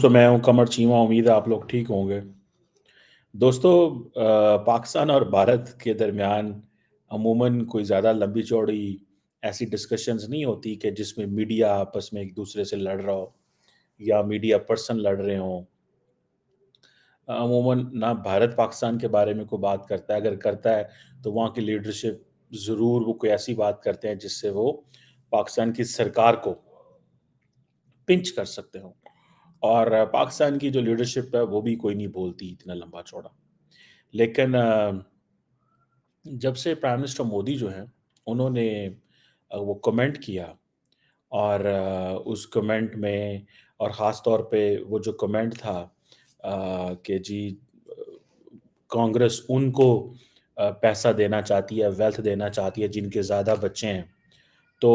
دوستوں میں ہوں قمر چیمہ، امید ہے آپ لوگ ٹھیک ہوں گے۔ دوستو پاکستان اور بھارت کے درمیان عموماً کوئی زیادہ لمبی چوڑی ایسی ڈسکشنز نہیں ہوتی کہ جس میں میڈیا آپس میں ایک دوسرے سے لڑ رہا ہو یا میڈیا پرسن لڑ رہے ہوں۔ عموماً نہ بھارت پاکستان کے بارے میں کوئی بات کرتا ہے، اگر کرتا ہے تو وہاں کی لیڈرشپ ضرور وہ کوئی ایسی بات کرتے ہیں جس سے وہ پاکستان کی سرکار کو پنچ کر سکتے ہوں، اور پاکستان کی جو لیڈرشپ ہے وہ بھی کوئی نہیں بولتی اتنا لمبا چوڑا۔ لیکن جب سے پرائم منسٹر مودی جو ہیں انہوں نے وہ کمنٹ کیا، اور اس کمنٹ میں اور خاص طور پہ وہ جو کمنٹ تھا کہ جی کانگریس ان کو پیسہ دینا چاہتی ہے، ویلتھ دینا چاہتی ہے جن کے زیادہ بچے ہیں، تو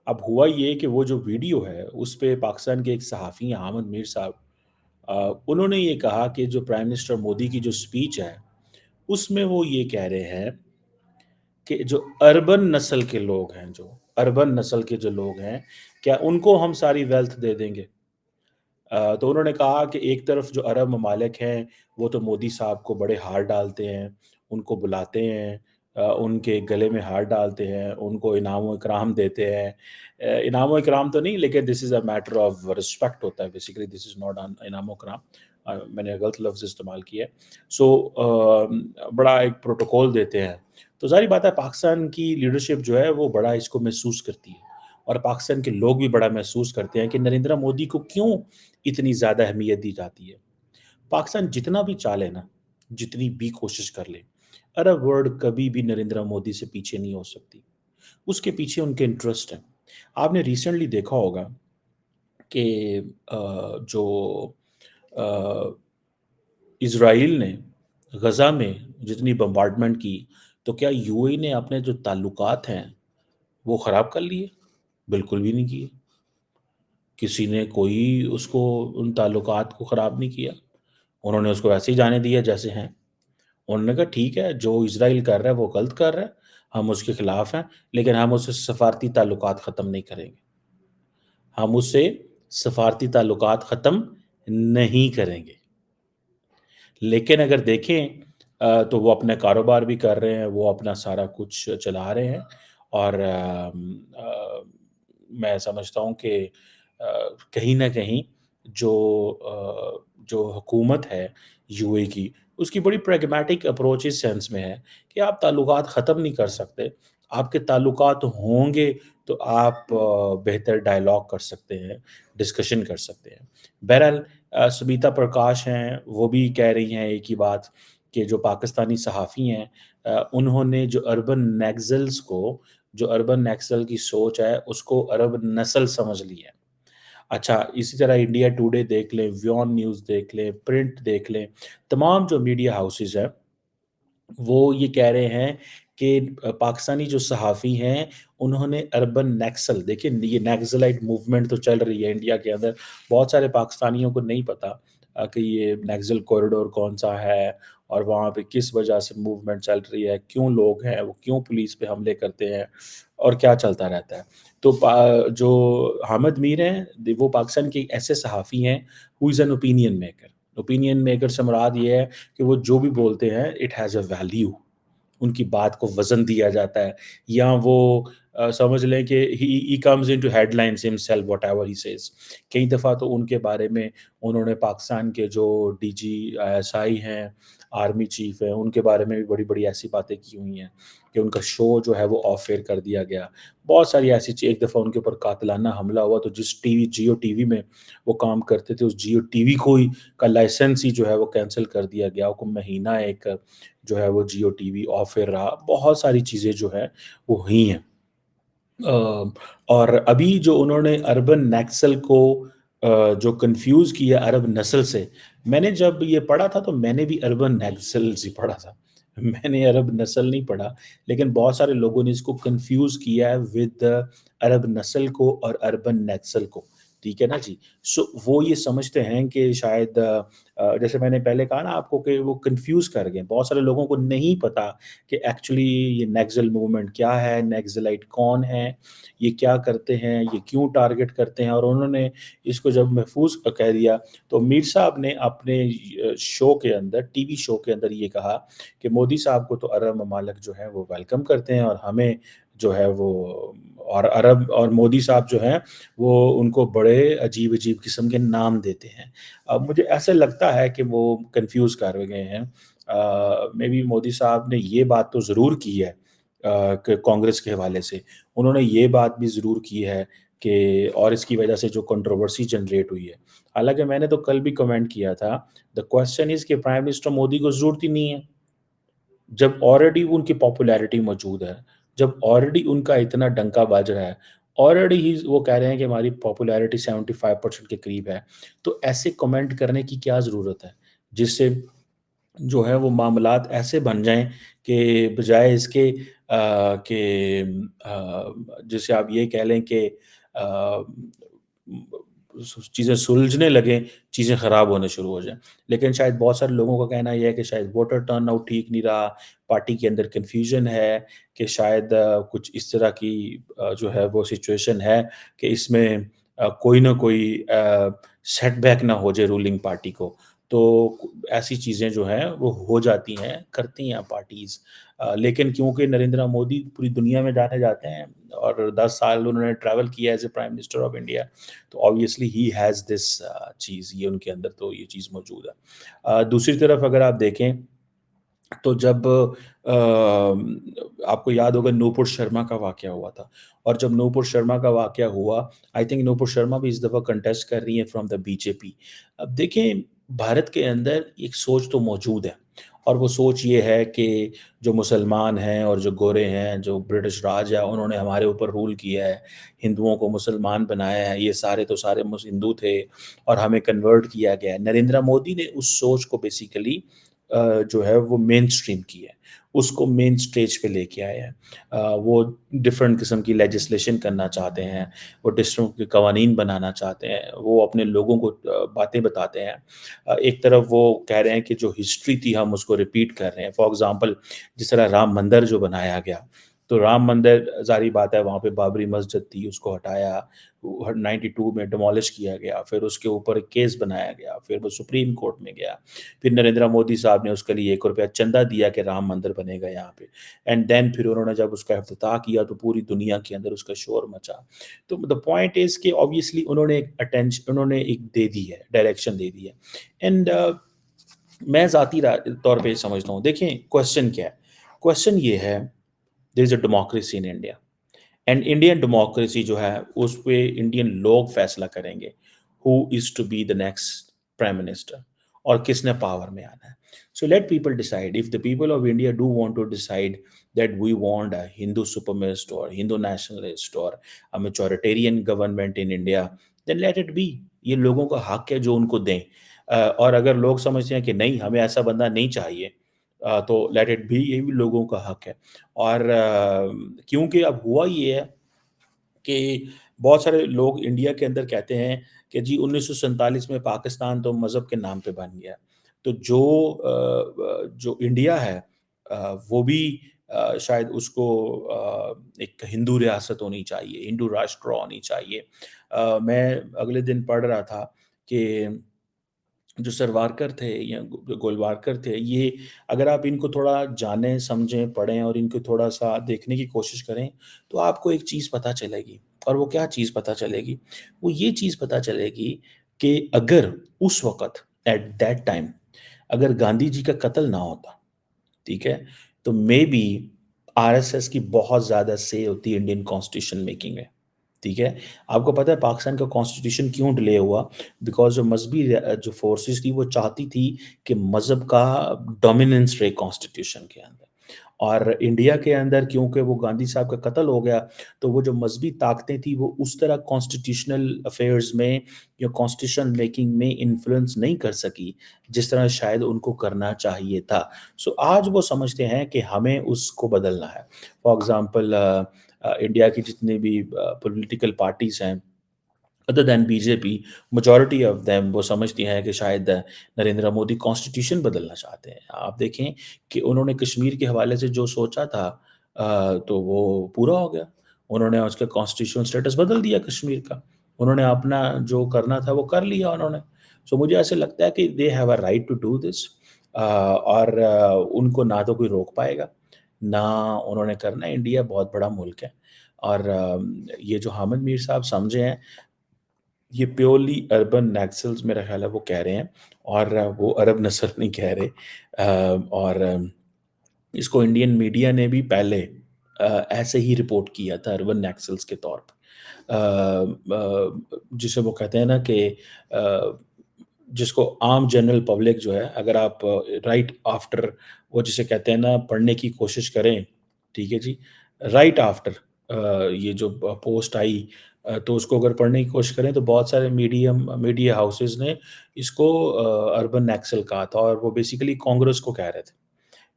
اب ہوا یہ کہ وہ جو ویڈیو ہے اس پہ پاکستان کے ایک صحافی ہیں احمد میر صاحب، انہوں نے یہ کہا کہ جو پرائم منسٹر مودی کی جو سپیچ ہے اس میں وہ یہ کہہ رہے ہیں کہ جو اربن نسل کے لوگ ہیں، جو اربن نسل کے جو لوگ ہیں، کیا ان کو ہم ساری ویلتھ دے دیں گے؟ تو انہوں نے کہا کہ ایک طرف جو عرب ممالک ہیں وہ تو مودی صاحب کو بڑے ہار ڈالتے ہیں، ان کو بلاتے ہیں، ان کے گلے میں ہار ڈالتے ہیں، ان کو انعام و اکرام دیتے ہیں۔ انعام و اکرام تو نہیں، لیکن دس از اے میٹر آف رسپیکٹ ہوتا ہے، بیسیکلی دس از ناٹ انعام و اکرام، میں نے غلط لفظ استعمال کیا ہے۔ سو بڑا ایک پروٹوکول دیتے ہیں، تو ظاہری بات ہے پاکستان کی لیڈرشپ جو ہے وہ بڑا اس کو محسوس کرتی ہے، اور پاکستان کے لوگ بھی بڑا محسوس کرتے ہیں کہ نریندر مودی کو کیوں اتنی زیادہ اہمیت دی جاتی ہے۔ پاکستان جتنا بھی چالے نا، جتنی بھی کوشش کر لے، عرب ورلڈ کبھی بھی نریندر مودی سے پیچھے نہیں ہو سکتی، اس کے پیچھے ان کے انٹرسٹ ہیں۔ آپ نے ریسنٹلی دیکھا ہوگا کہ جو اسرائیل نے غزہ میں جتنی بمبارڈمنٹ کی، تو کیا یو اے نے اپنے جو تعلقات ہیں وہ خراب کر لیے؟ بالکل بھی نہیں کیے، کسی نے کوئی اس کو ان تعلقات کو خراب نہیں کیا، انہوں نے اس کو ویسے ہی جانے دیا جیسے ہیں۔ انہوں نے کہا ٹھیک ہے جو اسرائیل کر رہا ہے وہ غلط کر رہا ہے، ہم اس کے خلاف ہیں، لیکن ہم اس سے سفارتی تعلقات ختم نہیں کریں گے، ہم اس سے سفارتی تعلقات ختم نہیں کریں گے۔ لیکن اگر دیکھیں تو وہ اپنے کاروبار بھی کر رہے ہیں، وہ اپنا سارا کچھ چلا رہے ہیں، اور میں سمجھتا ہوں کہ کہیں نہ کہیں جو جو حکومت ہے یو اے کی، اس کی بڑی پریگمیٹک اپروچ اس سینس میں ہے کہ آپ تعلقات ختم نہیں کر سکتے، آپ کے تعلقات ہوں گے تو آپ بہتر ڈائلاگ کر سکتے ہیں، ڈسکشن کر سکتے ہیں۔ بہرحال سمیتا پرکاش ہیں، وہ بھی کہہ رہی ہیں ایک ہی بات کہ جو پاکستانی صحافی ہیں انہوں نے جو اربن نیگزلز کو، جو اربن نیگزل کی سوچ ہے اس کو عرب نسل سمجھ لی ہے۔ اچھا اسی طرح انڈیا ٹوڈے دیکھ لیں، ویون نیوز دیکھ لیں، پرنٹ دیکھ لیں، تمام جو میڈیا ہاؤسز ہیں وہ یہ کہہ رہے ہیں کہ پاکستانی جو صحافی ہیں انہوں نے اربن نیکسل، دیکھیں یہ نیکزلائٹ موومنٹ تو چل رہی ہے انڈیا کے اندر، بہت سارے پاکستانیوں کو نہیں پتا کہ یہ نیکزل کوریڈور کون سا ہے اور وہاں پہ کس وجہ سے موومنٹ چل رہی ہے، کیوں لوگ ہیں وہ کیوں پولیس پہ حملے کرتے ہیں اور کیا چلتا رہتا ہے۔ تو جو حامد میر ہیں وہ پاکستان کے ایک ایسے صحافی ہیں who is an opinion maker. Opinion maker سے مراد یہ ہے کہ وہ جو بھی بولتے ہیں اٹ ہیز اے ویلیو، ان کی بات کو وزن دیا جاتا ہے، یا وہ سمجھ لیں کہ he comes into headlines himself whatever he says. کئی دفعہ تو ان کے بارے میں انہوں نے پاکستان کے جو D G I S I ہیں، آرمی چیف ہیں، ان کے بارے میں بھی بڑی بڑی ایسی باتیں کی ہوئی ہیں کہ ان کا شو جو ہے وہ آف ایئر کر دیا گیا۔ بہت ساری ایسی ایک دفعہ ان کے اوپر قاتلانہ حملہ ہوا تو جس TV Geo TV میں وہ کام کرتے تھے اس جیو ٹی وی کو ہی کا لائسنس ہی جو ہے وہ کینسل کر دیا گیا، کو مہینہ ایک جو ہے وہ Geo TV off air رہا۔ بہت ساری چیزیں جو ہے وہ ہوئی ہیں۔ اور ابھی جو انہوں نے اربن نیکسل کو جو کنفیوز کیا عرب نسل سے، میں نے جب یہ پڑھا تھا تو میں نے بھی اربن نیکسل ہی پڑھا تھا، میں نے عرب نسل نہیں پڑھا، لیکن بہت سارے لوگوں نے اس کو کنفیوز کیا ہے ود عرب نسل کو اور اربن نیکسل کو۔ ٹھیک ہے نا جی؟ وہ یہ سمجھتے ہیں کہ شاید جیسے میں نے پہلے کہا نا آپ کو کہ وہ کنفیوز کر گئے، بہت سارے لوگوں کو نہیں پتا کہ ایکچولی یہ نیکسل موومنٹ کیا ہے، نیکسلائٹ کون ہے، یہ کیا کرتے ہیں، یہ کیوں ٹارگٹ کرتے ہیں، اور انہوں نے اس کو جب محفوظ کہہ دیا تو میر صاحب نے اپنے شو کے اندر، ٹی وی شو کے اندر یہ کہا کہ مودی صاحب کو تو عرب ممالک جو ہیں وہ ویلکم کرتے ہیں، اور ہمیں جو ہے وہ، اور عرب اور مودی صاحب جو ہیں وہ ان کو بڑے عجیب عجیب قسم کے نام دیتے ہیں۔ اب مجھے ایسا لگتا ہے کہ وہ کنفیوز کر گئے ہیں، مے بی مودی صاحب نے یہ بات تو ضرور کی ہے کہ کانگریس کے حوالے سے انہوں نے یہ بات بھی ضرور کی ہے کہ، اور اس کی وجہ سے جو کنٹروورسی جنریٹ ہوئی ہے، حالانکہ میں نے تو کل بھی کمنٹ کیا تھا، دا کوشچن از کہ پرائم منسٹر مودی کو ضرورت ہی نہیں ہے، جب آلریڈی ان کی پاپولیرٹی موجود ہے، جب آلریڈی ان کا اتنا ڈنکا بج رہا ہے، آلریڈی ہی وہ کہہ رہے ہیں کہ ہماری پاپولیرٹی 75% کے قریب ہے، تو ایسے کمنٹ کرنے کی کیا ضرورت ہے جس سے جو ہے وہ معاملات ایسے بن جائیں کہ بجائے اس کے کہ آ، جیسے آپ یہ کہہ لیں کہ آ، چیزیں سلجھنے لگیں، چیزیں خراب ہونے شروع ہو جائیں۔ لیکن شاید بہت سارے لوگوں کا کہنا یہ ہے کہ شاید ووٹر ٹرن آؤٹ ٹھیک نہیں رہا، پارٹی کے اندر کنفیوژن ہے، کہ شاید کچھ اس طرح کی جو ہے وہ سچویشن ہے کہ اس میں کوئی نہ کوئی سیٹ بیک نہ ہو جائے رولنگ پارٹی کو، تو ایسی چیزیں جو ہیں وہ ہو جاتی ہیں، کرتی ہیں پارٹیز۔ لیکن کیونکہ نریندر مودی پوری دنیا میں جانے جاتے ہیں اور 10 سال انہوں نے ٹریول کیا as a prime minister of India, تو آبویسلی ہی ہیز دس چیز، یہ ان کے اندر تو یہ چیز موجود ہے۔ دوسری طرف اگر آپ دیکھیں تو جب آپ کو یاد ہوگا نوپور شرما کا واقعہ ہوا تھا، اور جب نوپور شرما کا واقعہ ہوا، آئی تھنک نوپور شرما بھی اس دفعہ کنٹیسٹ کر رہی ہیں فرام دا بی جے پی۔ اب دیکھیں بھارت کے اندر ایک سوچ تو موجود ہے، اور وہ سوچ یہ ہے کہ جو مسلمان ہیں اور جو گورے ہیں، جو برٹش راج ہے، انہوں نے ہمارے اوپر رول کیا ہے، ہندوؤں کو مسلمان بنایا ہے، یہ سارے تو سارے ہندو تھے اور ہمیں کنورٹ کیا گیا ہے۔ نریندر مودی نے اس سوچ کو بیسیکلی جو ہے وہ مین اسٹریم کی ہے، اس کو مین اسٹیج پہ لے کے آئے ہیں۔ وہ ڈفرینٹ قسم کی لیجسلیشن کرنا چاہتے ہیں، وہ ڈفرینٹ کے قوانین بنانا چاہتے ہیں، وہ اپنے لوگوں کو باتیں بتاتے ہیں۔ ایک طرف وہ کہہ رہے ہیں کہ جو ہسٹری تھی ہم اس کو ریپیٹ کر رہے ہیں، فار ایگزامپل جس طرح رام مندر جو بنایا گیا، تو رام مندر ظاہری بات ہے وہاں پہ بابری مسجد تھی، اس کو ہٹایا، 92 میں ڈیمولش کیا گیا، پھر اس کے اوپر ایک کیس بنایا گیا، پھر وہ سپریم کورٹ میں گیا، پھر نریندر مودی صاحب نے اس کے لیے 1 روپیہ چندہ دیا کہ رام مندر بنے گا یہاں پہ، اینڈ دین پھر انہوں نے جب اس کا افتتاح کیا تو پوری دنیا کے اندر اس کا شور مچا۔ تو دا پوائنٹ از کہ آبویسلی انہوں نے انہوں نے ایک دے دی ہے، ڈائریکشن دے دی ہے، اینڈ میں ذاتی طور پہ سمجھتا ہوں، دیکھیں کوشچن کیا ہے، کوشچن یہ ہے، there is a democracy in India, and Indian democracy جو ہے اس پہ انڈین لوگ فیصلہ کریں گے who is to be the next prime minister, اور کس نے پاور میں آنا ہے۔ So let people decide, if the people of India do want to decide that we want a Hindu supremacist اور ہندو نیشنلسٹ اور majoritarian government in India, then let it be, یہ لوگوں کا حق ہے جو ان کو دیں۔ اور اگر لوگ سمجھتے ہیں کہ نہیں ہمیں ایسا بندہ نہیں چاہیے، تو لیٹ اٹ بی، یہ بھی لوگوں کا حق ہے۔ اور کیونکہ اب ہوا یہ ہے کہ بہت سارے لوگ انڈیا کے اندر کہتے ہیں کہ جی 1947 میں پاکستان تو مذہب کے نام پہ بن گیا، تو جو انڈیا ہے وہ بھی شاید اس کو ایک ہندو ریاست ہونی چاہیے، ہندو راشٹر ہونی چاہیے۔ میں اگلے دن پڑھ رہا تھا کہ جو سروارکر تھے یا گولوارکر تھے، یہ اگر آپ ان کو تھوڑا جانیں، سمجھیں، پڑھیں اور ان کو تھوڑا سا دیکھنے کی کوشش کریں تو آپ کو ایک چیز پتہ چلے گی، اور وہ کیا چیز پتہ چلے گی؟ وہ یہ چیز پتہ چلے گی کہ اگر اس وقت ایٹ دیٹ ٹائم اگر گاندھی جی کا قتل نہ ہوتا، ٹھیک ہے، تو maybe R S S کی بہت زیادہ سے ہوتی انڈین کانسٹیٹیوشن میکنگ میں، ٹھیک ہے۔ آپ کو پتہ ہے پاکستان کا کانسٹیٹیوشن کیوں ڈیلے ہوا؟ بیکاز جو مذہبی جو فورسز تھی وہ چاہتی تھی کہ مذہب کا ڈومیننس رہے کانسٹیٹیوشن کے اندر، اور انڈیا کے اندر کیونکہ وہ گاندھی صاحب کا قتل ہو گیا، تو وہ جو مذہبی طاقتیں تھیں وہ اس طرح کانسٹیٹیوشنل افیئرز میں یا کانسٹیٹیوشن میکنگ میں انفلوئنس نہیں کر سکی جس طرح شاید ان کو کرنا چاہیے تھا۔ سو آج وہ سمجھتے ہیں کہ ہمیں اس کو بدلنا ہے۔ فار ایگزامپل انڈیا کی جتنی بھی پولیٹیکل پارٹیز ہیں، other than B J P, majority of them وہ سمجھتی ہیں کہ شاید نریندر مودی کانسٹیٹیوشن بدلنا چاہتے ہیں۔ آپ دیکھیں کہ انہوں نے کشمیر کے حوالے سے جو سوچا تھا تو وہ پورا ہو گیا۔ انہوں نے اس کا کانسٹیٹیوشن اسٹیٹس بدل دیا کشمیر کا۔ انہوں نے اپنا جو کرنا تھا وہ کر لیا انہوں نے۔ سو مجھے ایسے لگتا ہے کہ they have a right to do this, اور ان کو نہ تو کوئی روک پائے گا، نہ انہوں نے کرنا ہے۔ انڈیا بہت بڑا ملک ہے، اور یہ جو حامد میر صاحب سمجھے ہیں، یہ پیورلی اربن نیکسلز میرا خیال ہے وہ کہہ رہے ہیں، اور وہ عرب نسل نہیں کہہ رہے۔ اور اس کو انڈین میڈیا نے بھی پہلے ایسے ہی رپورٹ کیا تھا اربن نیکسلز کے طور پر، جسے وہ کہتے ہیں نا کہ جس کو عام جنرل پبلک جو ہے، اگر آپ رائٹ آفٹر وہ جسے کہتے ہیں نا پڑھنے کی کوشش کریں، ٹھیک ہے جی، رائٹ آفٹر یہ جو پوسٹ آئی، تو اس کو اگر پڑھنے کی کوشش کریں تو بہت سارے میڈیا ہاؤسز نے اس کو اربن نیکسل کہا تھا، اور وہ بیسیکلی کانگریس کو کہہ رہے تھے۔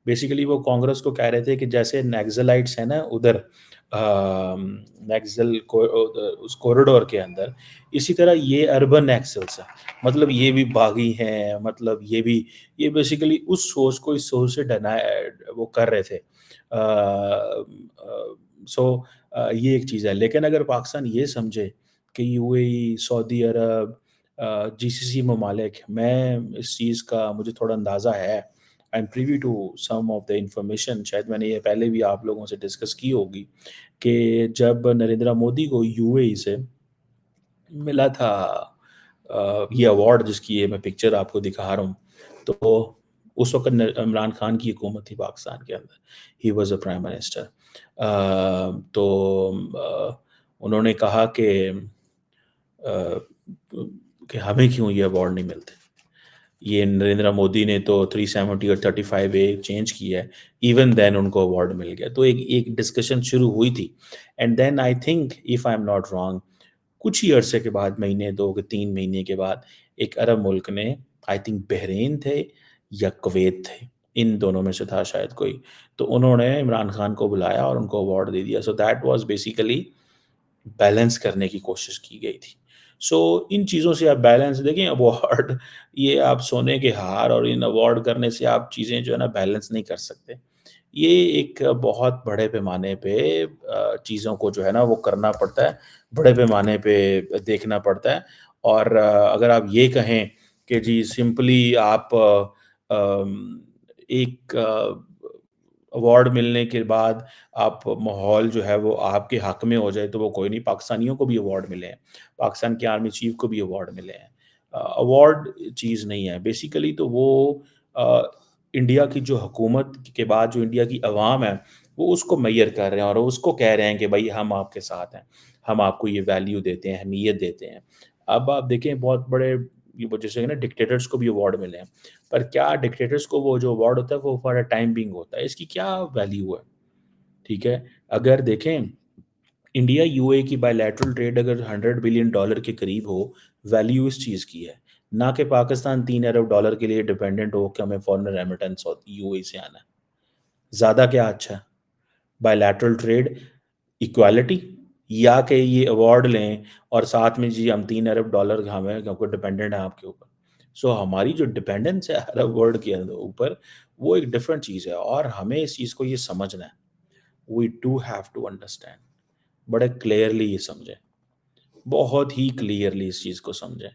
بیسیکلی وہ کانگریس کو کہہ رہے تھے کہ جیسے نیکزلائٹس ہیں نا ادھر نیکزل کو اس کوریڈور کے اندر، اسی طرح یہ اربن نیکسلس ہیں، مطلب یہ بھی باغی ہیں، مطلب یہ بیسیکلی اس سوچ کو اس سوچ سے وہ کر رہے تھے۔ سو یہ ایک چیز ہے، لیکن اگر پاکستان یہ سمجھے کہ یو اے ای، سعودی عرب، جی سی سی ممالک، میں اس چیز کا مجھے تھوڑا اندازہ ہے، I am privy to some of the information, شاید میں نے یہ پہلے بھی آپ لوگوں سے ڈسکس کی ہوگی، کہ جب نریندر مودی کو یو اے ای سے ملا تھا یہ ایوارڈ، جس کی یہ میں پکچر آپ کو دکھا رہا ہوں، تو اس وقت عمران خان کی حکومت تھی پاکستان کے اندر، he was a prime minister. تو انہوں نے کہا آ، کہ ہمیں کیوں یہ ایوارڈ نہیں ملتے، یہ نریندر مودی نے تو 370 اور 35A چینج کیا ہے، ایون دین ان کو ایوارڈ مل گیا۔ تو ایک ڈسکشن شروع ہوئی تھی، and then I think if I am not wrong, کچھ ہی عرصے کے بعد، مہینے 2 کہ 3 مہینے کے بعد، ایک عرب ملک نے، آئی تھنک بحرین تھے یا کویت تھے، ان دونوں میں سے تھا شاید کوئی، تو انہوں نے عمران خان کو بلایا اور ان کو ایوارڈ دے دیا۔ So that was basically balance کرنے کی کوشش کی گئی تھی۔ سو ان چیزوں سے آپ بیلنس دیکھیں، ایوارڈ یہ آپ سونے کے ہار اور ان ایوارڈ کرنے سے آپ چیزیں جو ہے نا بیلنس نہیں کر سکتے۔ یہ ایک بہت بڑے پیمانے پہ چیزوں کو جو ہے نا وہ کرنا پڑتا ہے، بڑے پیمانے پہ دیکھنا پڑتا ہے، اور اگر آپ یہ کہیں کہ جی سمپلی آپ ایک ایوارڈ ملنے کے بعد آپ ماحول جو ہے وہ آپ کے حق میں ہو جائے، تو وہ کوئی نہیں۔ پاکستانیوں کو بھی ایوارڈ ملے ہیں، پاکستان کے آرمی چیف کو بھی ایوارڈ ملے ہیں۔ ایوارڈ چیز نہیں ہے بیسیکلی، تو وہ انڈیا کی جو حکومت کے بعد جو انڈیا کی عوام ہے، وہ اس کو میئر کر رہے ہیں، اور اس کو کہہ رہے ہیں کہ بھائی ہم آپ کے ساتھ ہیں، ہم آپ کو یہ ویلیو دیتے ہیں، اہمیت دیتے ہیں۔ اب آپ دیکھیں بہت بڑے جیسے نا ڈکٹیٹرز کو بھی ایوارڈ ملے ہیں، پر کیا ڈکٹیٹرز کو وہ جو ایوارڈ ہوتا ہے وہ فار اے ٹائم بینگ ہوتا ہے، اس کی کیا ویلیو ہے؟ ٹھیک ہے، اگر دیکھیں انڈیا یو اے کی بائی لیٹرل ٹریڈ اگر $100 بلین کے قریب ہو، ویلیو اس چیز کی ہے، نہ کہ پاکستان $3 ارب کے لیے ڈیپینڈنٹ ہو کہ ہمیں فورن ریمیٹنس یو اے سے آنا ہے۔ زیادہ کیا اچھا ہے، بائی لیٹرل ٹریڈ، ایکوالٹی، یا کہ یہ ایوارڈ لیں اور ساتھ میں جی ہم $3 ارب ہمیں کیونکہ ڈپینڈنٹ ہیں آپ کے اوپر۔ سو ہماری جو ڈپینڈنس ہے عرب ورلڈ کے اوپر، وہ ایک ڈفرینٹ چیز ہے، اور ہمیں اس چیز کو یہ سمجھنا ہے۔ We do have to understand, بڑے کلیئرلی یہ سمجھیں، بہت ہی کلیئرلی اس چیز کو سمجھیں،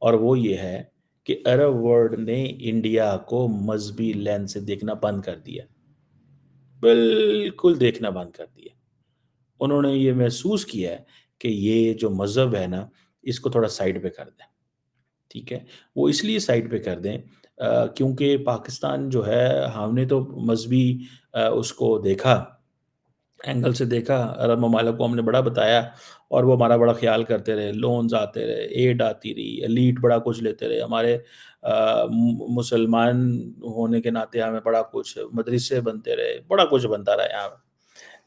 اور وہ یہ ہے کہ عرب ورلڈ نے انڈیا کو مذہبی لینس سے دیکھنا بند کر دیا، بالکل دیکھنا بند کر دیا۔ انہوں نے یہ محسوس کیا ہے کہ یہ جو مذہب ہے نا، اس کو تھوڑا سائڈ پہ کر دیں، ٹھیک ہے، وہ اس لیے سائڈ پہ کر دیں کیونکہ پاکستان جو ہے، ہم نے تو مذہبی اس کو دیکھا، اینگل سے دیکھا، عرب ممالک کو ہم نے بڑا بتایا، اور وہ ہمارا بڑا خیال کرتے رہے، لونز آتے رہے، ایڈ آتی رہی، ایلیٹ بڑا کچھ لیتے رہے، ہمارے مسلمان ہونے کے ناطے ہمیں بڑا کچھ مدرسے بنتے رہے، بڑا کچھ بنتا رہا یہاں پہ۔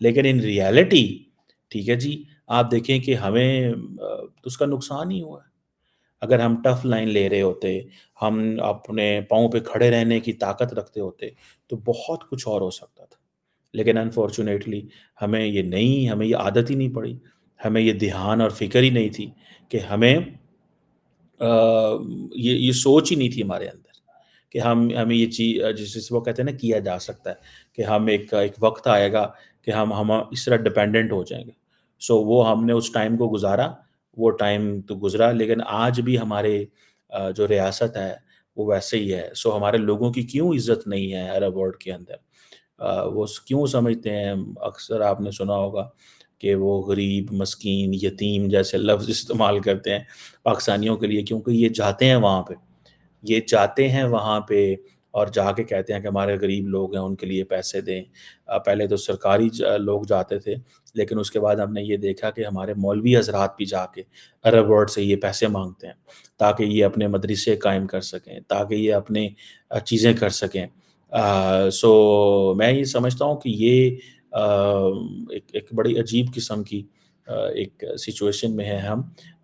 لیکن ان ریالٹی، ٹھیک ہے جی، آپ دیکھیں کہ ہمیں اس کا نقصان ہی ہوا ہے۔ اگر ہم ٹف لائن لے رہے ہوتے، ہم اپنے پاؤں پہ کھڑے رہنے کی طاقت رکھتے ہوتے، تو بہت کچھ اور ہو سکتا تھا، لیکن انفارچونیٹلی ہمیں یہ عادت ہی نہیں پڑی۔ ہمیں یہ دھیان اور فکر ہی نہیں تھی کہ ہمیں یہ سوچ ہی نہیں تھی ہمارے اندر کہ ہمیں یہ چیز جس وہ کہتے ہیں نا کیا جا سکتا ہے کہ ہم ایک وقت آئے گا کہ ہم اس طرح ڈپینڈنٹ ہو جائیں گے. سو وہ ہم نے اس ٹائم کو گزارا. وہ ٹائم تو گزرا لیکن آج بھی ہمارے جو ریاست ہے وہ ویسے ہی ہے. سو ہمارے لوگوں کی کیوں عزت نہیں ہے عرب ورلڈ کے اندر؟ وہ کیوں سمجھتے ہیں؟ اکثر آپ نے سنا ہوگا کہ وہ غریب مسکین یتیم جیسے لفظ استعمال کرتے ہیں پاکستانیوں کے لیے، کیونکہ یہ جاتے ہیں وہاں پہ، یہ جاتے ہیں وہاں پہ اور جا کے کہتے ہیں کہ ہمارے غریب لوگ ہیں ان کے لیے پیسے دیں. پہلے تو سرکاری لوگ جاتے تھے، لیکن اس کے بعد ہم نے یہ دیکھا کہ ہمارے مولوی حضرات بھی جا کے عرب ورلڈ سے یہ پیسے مانگتے ہیں تاکہ یہ اپنے مدرسے قائم کر سکیں، تاکہ یہ اپنے چیزیں کر سکیں. سو میں یہ سمجھتا ہوں کہ یہ ایک بڑی عجیب قسم کی ایک سچویشن میں ہے ہم،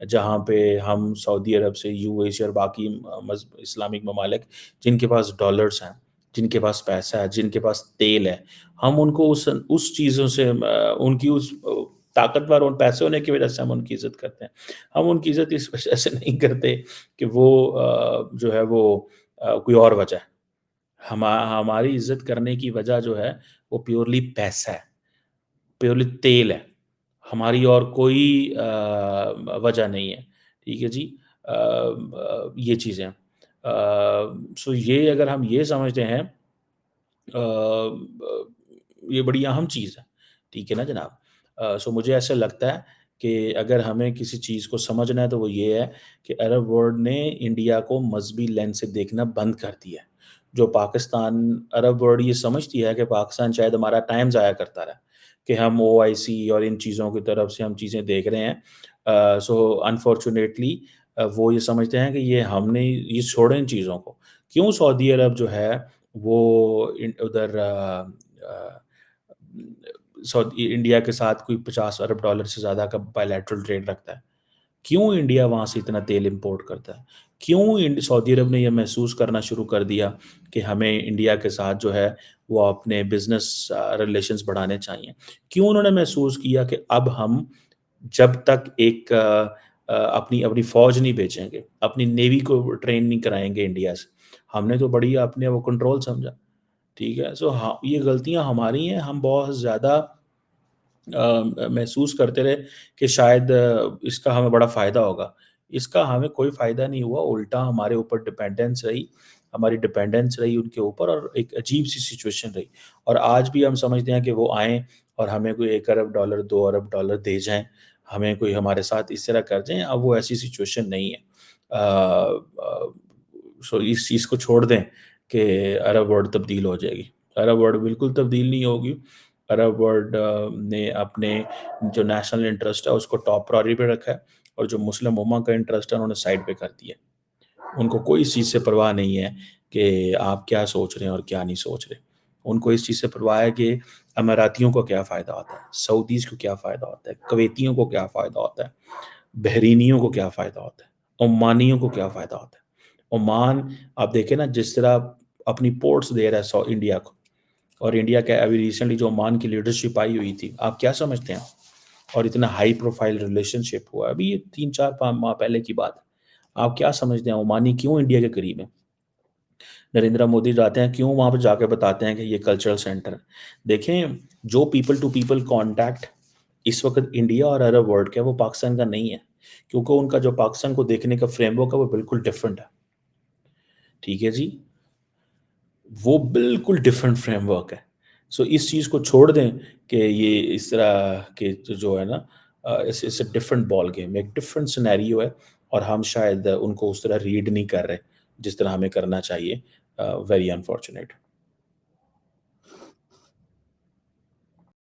جہاں پہ ہم سعودی عرب سے یو اے سے اور باقی اسلامک ممالک جن کے پاس ڈالرز ہیں، جن کے پاس پیسہ ہے، جن کے پاس تیل ہے، ہم ان کو اس چیزوں سے ان کی اس طاقتور اور پیسے ہونے کی وجہ سے ہم ان کی عزت کرتے ہیں. ہم ان کی عزت اس وجہ سے نہیں کرتے کہ وہ جو ہے وہ کوئی اور وجہ ہے. ہماری عزت کرنے کی وجہ جو ہے وہ پیورلی پیسہ ہے، پیورلی تیل ہے. ہماری اور کوئی وجہ نہیں ہے. ٹھیک ہے جی. یہ چیزیں سو یہ اگر ہم یہ سمجھتے ہیں یہ بڑی اہم چیز ہے. ٹھیک ہے نا جناب؟ سو مجھے ایسا لگتا ہے کہ اگر ہمیں کسی چیز کو سمجھنا ہے تو وہ یہ ہے کہ عرب ورلڈ نے انڈیا کو مذہبی لینس سے دیکھنا بند کر دیا ہے. جو پاکستان عرب ورلڈ یہ سمجھتی ہے کہ پاکستان شاید ہمارا ٹائم ضائع کرتا رہا کہ ہم او آئی سی اور ان چیزوں کی طرف سے ہم چیزیں دیکھ رہے ہیں. سو انفارچونیٹلی وہ یہ سمجھتے ہیں کہ یہ ہم نے یہ چھوڑیں ان چیزوں کو. کیوں سعودی عرب جو ہے وہ ادھر انڈیا کے ساتھ کوئی $50 ارب سے زیادہ کا بائیلیٹرل ٹریڈ رکھتا ہے؟ کیوں انڈیا وہاں سے اتنا تیل امپورٹ کرتا ہے؟ کیوں سعودی عرب نے یہ محسوس کرنا شروع کر دیا کہ ہمیں انڈیا کے ساتھ جو ہے وہ اپنے بزنس ریلیشنز بڑھانے چاہیے؟ کیوں انہوں نے محسوس کیا کہ اب ہم جب تک ایک اپنی فوج نہیں بیچیں گے، اپنی نیوی کو ٹرین نہیں کرائیں گے انڈیا سے، ہم نے تو بڑی اپنے وہ کنٹرول سمجھا. ٹھیک ہے. سو ہاں یہ غلطیاں ہماری ہیں. ہم بہت زیادہ محسوس کرتے رہے کہ شاید اس کا ہمیں بڑا فائدہ ہوگا. اس کا ہمیں کوئی فائدہ نہیں ہوا، الٹا ہمارے اوپر ڈپینڈنس رہی، ہماری ڈپینڈنس رہی ان کے اوپر، اور ایک عجیب سی سچویشن رہی. اور آج بھی ہم سمجھتے ہیں کہ وہ آئیں اور ہمیں کوئی $1 ارب $2 ارب دے جائیں، ہمیں کوئی ہمارے ساتھ اس طرح کر جائیں. اب وہ ایسی سچویشن نہیں ہے. سو اس چیز کو چھوڑ دیں کہ عرب ورلڈ تبدیل ہو جائے گی. عرب ورلڈ بالکل تبدیل نہیں ہوگی. عرب ورلڈ نے اپنے جو نیشنل انٹرسٹ ہے اس کو ٹاپ پرائرٹی پہ رکھا ہے، اور جو مسلم امہ کا انٹرسٹ ہے انہوں نے سائڈ پہ کر دیا. ان کو کوئی اس چیز سے پرواہ نہیں ہے کہ آپ کیا سوچ رہے ہیں اور کیا نہیں سوچ رہے. ان کو اس چیز سے پرواہ ہے کہ اماراتیوں کو کیا فائدہ ہوتا ہے، سعودیز کو کیا فائدہ ہوتا ہے، کویتیوں کو کیا فائدہ ہوتا ہے، بحرینیوں کو کیا فائدہ ہوتا ہے، عمانیوں کو کیا فائدہ ہوتا ہے. عمان آپ دیکھیں نا جس طرح اپنی پورٹس دے رہا ہے انڈیا کو، اور انڈیا کا ابھی ریسنٹلی جو عمان کی لیڈرشپ آئی ہوئی تھی، آپ کیا سمجھتے ہیں؟ اور اتنا ہائی پروفائل ریلیشن شپ ہوا ابھی یہ 3 4 ماہ پہلے کی بات ہے. آپ کیا سمجھتے ہیں عمانی کیوں انڈیا کے قریب ہیں؟ نریندر مودی جاتے ہیں کیوں وہاں پہ جا کے بتاتے ہیں کہ یہ کلچرل سینٹر ہے؟ دیکھیں جو پیپل ٹو پیپل کانٹیکٹ اس وقت انڈیا اور عرب ورلڈ کا ہے وہ پاکستان کا نہیں ہے، کیونکہ ان کا جو پاکستان کو دیکھنے کا فریم ورک ہے وہ بالکل ڈفرینٹ ہے. ٹھیک ہے جی. وہ بالکل ڈفرینٹ فریم ورک ہے. سو اس چیز کو چھوڑ دیں کہ یہ اس طرح کہ جو ہے نا اس اے ڈفرینٹ بال گیم، ایک ڈفرینٹ سینیریو ہے، اور ہم شاید ان کو اس طرح ریڈ نہیں کر رہے جس طرح ہمیں کرنا چاہیے. Very unfortunate.